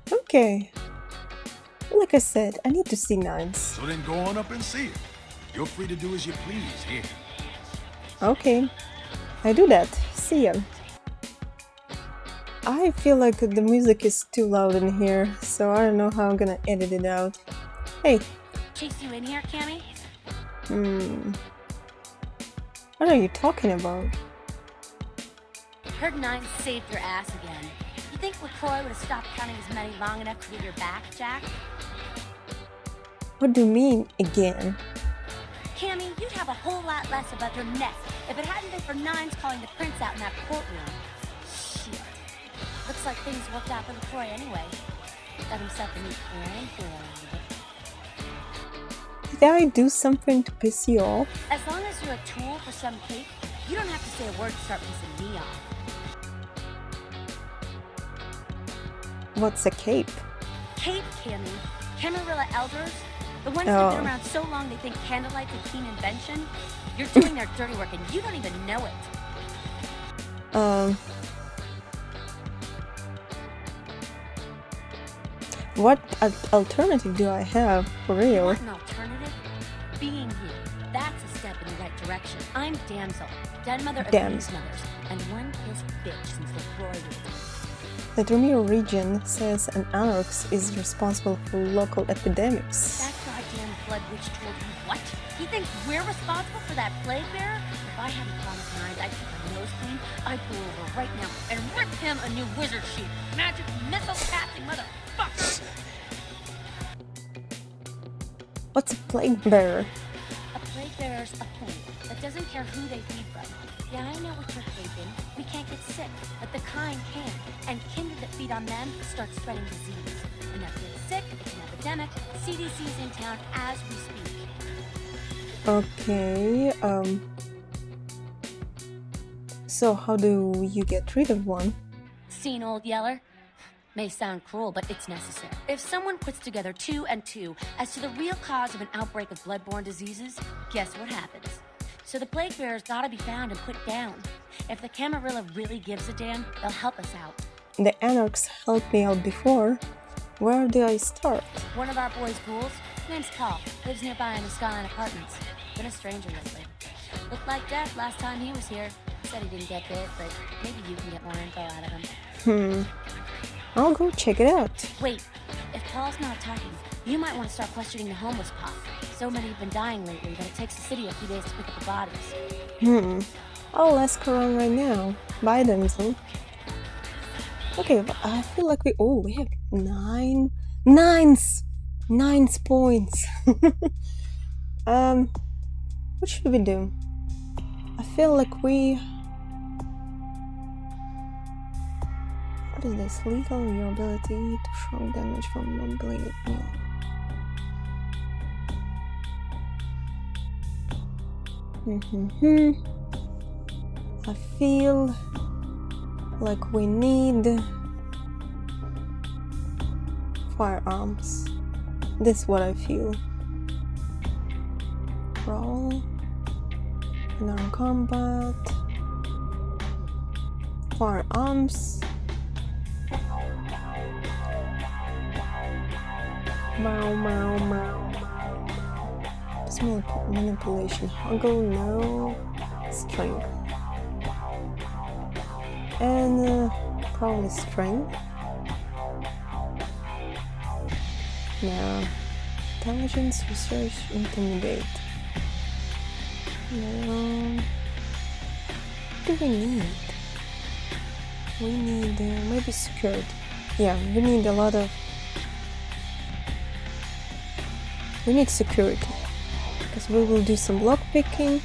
the
Okay. Like I said, I need to see Nines.
So then go on up and see it. You're free to do as you please here.
Okay. I do that. See ya. I feel like the music is too loud in here, so I don't know how I'm gonna edit it out. Hey.
Chase you in here, Cammy?
What are you talking about?
Heard Nines saved your ass again. You think LaCroix would have stopped counting his money long enough to get your back, Jack?
What do you mean, again?
Cammy, you'd have a whole lot less above your neck if it hadn't been for Nines calling the prince out in that courtroom. Shit. Looks like things worked out for LaCroix anyway. Got himself a new friend.
Did I do something to piss you off?
As long as you're a tool for some cape, you don't have to say a word to start pissing me off.
What's a cape?
Cape, Cammy. Camarilla elders? The ones who've been around so long they think candlelight's a keen invention? You're doing their dirty work and you don't even know it.
What alternative do I have, for real?
You want an alternative? Being here. That's a step in the right direction. I'm Damsel, dead mother of these mothers, and one pissed bitch since LaCroix was dead.
The Tremere region says an anarch is responsible for local epidemics.
That goddamn blood witch told you what? He thinks we're responsible for that plague bearer? If I hadn't promised Nines I'd keep my nose clean, I'd go over right now and rip him a new wizard sheet. Magic missile casting motherfucker!
What's a plague bearer?
A plague bearer's a thing that doesn't care who they feed from. Yeah, I know what you're thinking. We can't get sick, but the kind can. And kindred that feed on them start spreading disease. And that gets sick, it's an epidemic. CDC's in town as we speak.
Okay, so how do you get rid of one?
Seen Old Yeller? May sound cruel, but it's necessary. If someone puts together 2 and 2 as to the real cause of an outbreak of bloodborne diseases, guess what happens? So the plague bearers gotta be found and put down. If the Camarilla really gives a damn, they'll help us out.
The anarchs helped me out before. Where do I start?
One of our boys' ghouls, name's Paul, lives nearby in the Skyline Apartments. Been a stranger lately. Looked like death last time he was here. Said he didn't get bit, but maybe you can get more info out of him.
I'll go check it out.
Wait, if Paul's not talking, you might want to start questioning the homeless pop. So many have been dying lately that it takes the city a few days to pick up the bodies.
I'll ask around right now. Bye, damsel. Okay, but I feel like we have 9 points. What should we do? I feel like what is this? Legal your ability to shrunk damage from one blade. I feel like we need firearms. This is what I feel. Brawl, unarmed combat, firearms. Small manipulation, huggle, no, strength, and probably strength. Now, intelligence, research, intimidate. No. What do we need? We need maybe security. Yeah, we need a lot of. We need security because we will do some lock picking,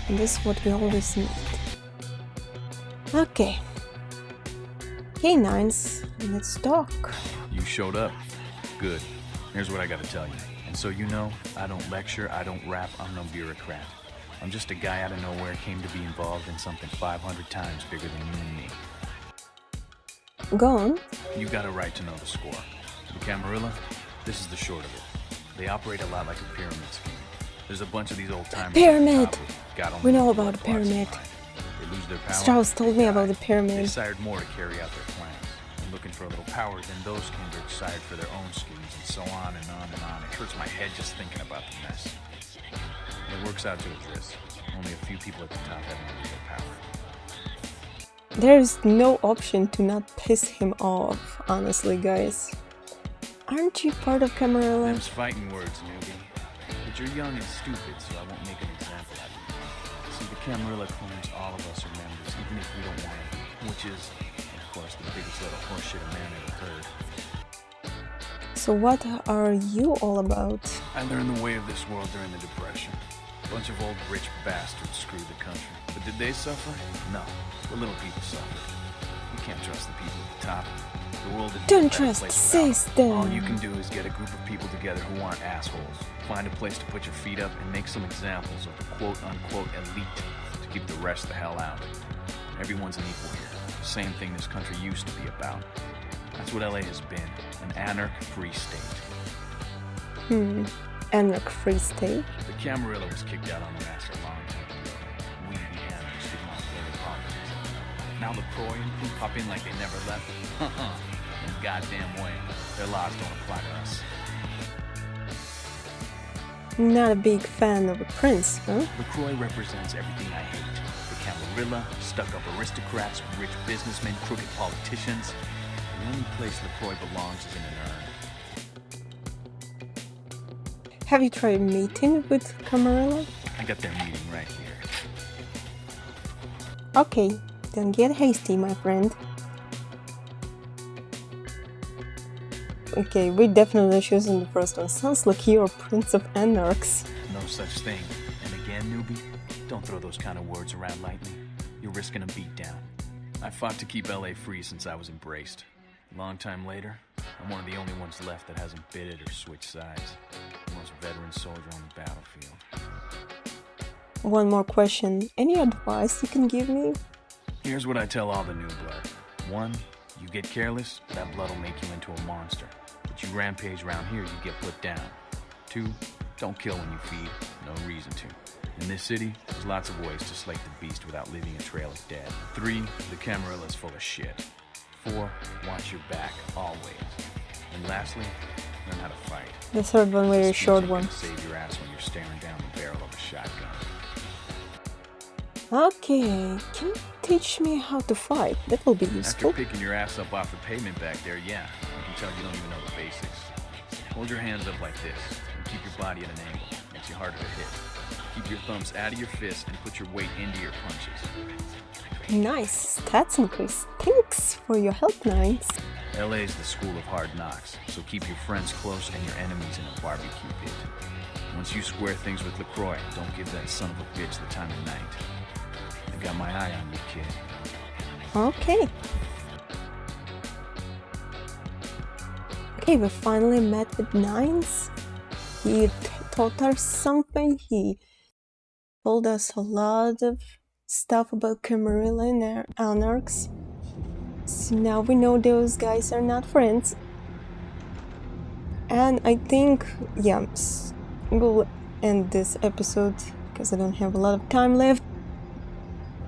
and this is what we always need. Okay. Hey, Nines, let's talk.
You showed up. Good. Here's what I gotta tell you. And so you know, I don't lecture, I don't rap, I'm no bureaucrat. I'm just a guy out of nowhere came to be involved in something 500 times bigger than you and me.
Go on.
You got a right to know the score. The Camarilla, this is the short of it. They operate a lot like a pyramid scheme. There's a bunch of these old timers.
Pyramid! We know about the pyramid.
They lose their power.
Strauss told me about the pyramid.
They sired more to carry out their plans. And looking for a little power, then those kindred sired for their own schemes, and so on and on and on. It hurts my head just thinking about the mess. It works out to its risk. Only a few people at the top have any real power.
There's no option to not piss him off, honestly, guys. Aren't you part of Camarilla?
Them's fighting words, newbie. But you're young and stupid, so I won't make an example out of you. See, the Camarilla claims all of us are members, even if we don't want to be, which is, of course, the biggest little horseshit a man ever heard.
So what are you all about?
I learned the way of this world during the Depression. A bunch of old rich bastards screwed the country. But did they suffer? No. The little people suffered. You can't trust the people at the top. The world is
Don't trust the system.
All you can do is get a group of people together who aren't assholes. Find a place to put your feet up and make some examples of the quote-unquote elite to keep the rest the hell out. Everyone's an equal here. Same thing this country used to be about. That's what LA has been. An anarch-free state.
Anarch-free state?
The Camarilla was kicked out on the ass a long time ago. We, the anarchs, didn't want to play the politics. Now LaCroix and crew pop in like they never left. In a goddamn way. Their laws don't apply to us.
Not a big fan of a prince, huh?
LaCroix represents everything I hate. The Camarilla, stuck-up aristocrats, rich businessmen, crooked politicians. The only place LaCroix belongs is in an urn.
Have you tried meeting with Camarilla?
I got their meeting right here.
Okay, don't get hasty, my friend. Okay, we're definitely choosing the first one. Sounds like you're Prince of Anarchs.
No such thing. And again, newbie, don't throw those kind of words around lightly. You're risking a beatdown. I fought to keep LA free since I was embraced. A long time later, I'm one of the only ones left that hasn't bid it or switched sides. The most veteran soldier on the battlefield.
One more question. Any advice you can give me?
Here's what I tell all the new blood. 1, you get careless, that blood will make you into a monster. But you rampage around here, you get put down. 2, don't kill when you feed. No reason to. In this city, there's lots of ways to slake the beast without leaving a trail of dead. 3, the Camarilla's full of shit. 4, watch your back, always. And lastly, learn how to fight.
The third one, very short one.
Save your ass when you're staring down the barrel of a shotgun.
Okay, can you teach me how to fight? That will be useful.
After picking your ass up off the pavement back there, yeah, I can tell you don't even know the basics. Hold your hands up like this, and keep your body at an angle. Makes you harder to hit. Keep your thumbs out of your fists and put your weight into your punches.
Nice, stats increase. Thanks for your help, Nines.
LA's the school of hard knocks, so keep your friends close and your enemies in a barbecue pit. Once you square things with LaCroix, don't give that son of a bitch the time of night. I got my eye on you, kid.
Okay. Okay, we finally met with Nines. He taught us something. He told us a lot of stuff about Camarilla and Anarchs. So now we know those guys are not friends. And I think, yeah, we'll end this episode because I don't have a lot of time left.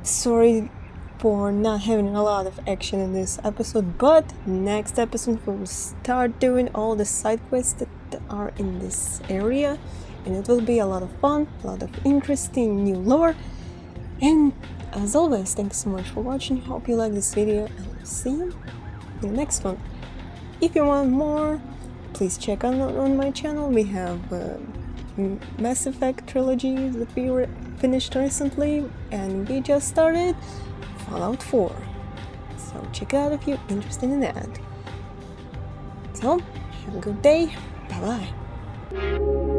Sorry for not having a lot of action in this episode, but next episode we'll start doing all the side quests that are in this area, and it will be a lot of fun, a lot of interesting new lore. And as always, thanks so much for watching. Hope you like this video, and I'll see you in the next one. If you want more, please check out on my channel. We have Mass Effect trilogy that we finished recently, and we just started Fallout 4. So check it out if you're interested in that. So, have a good day. Bye bye.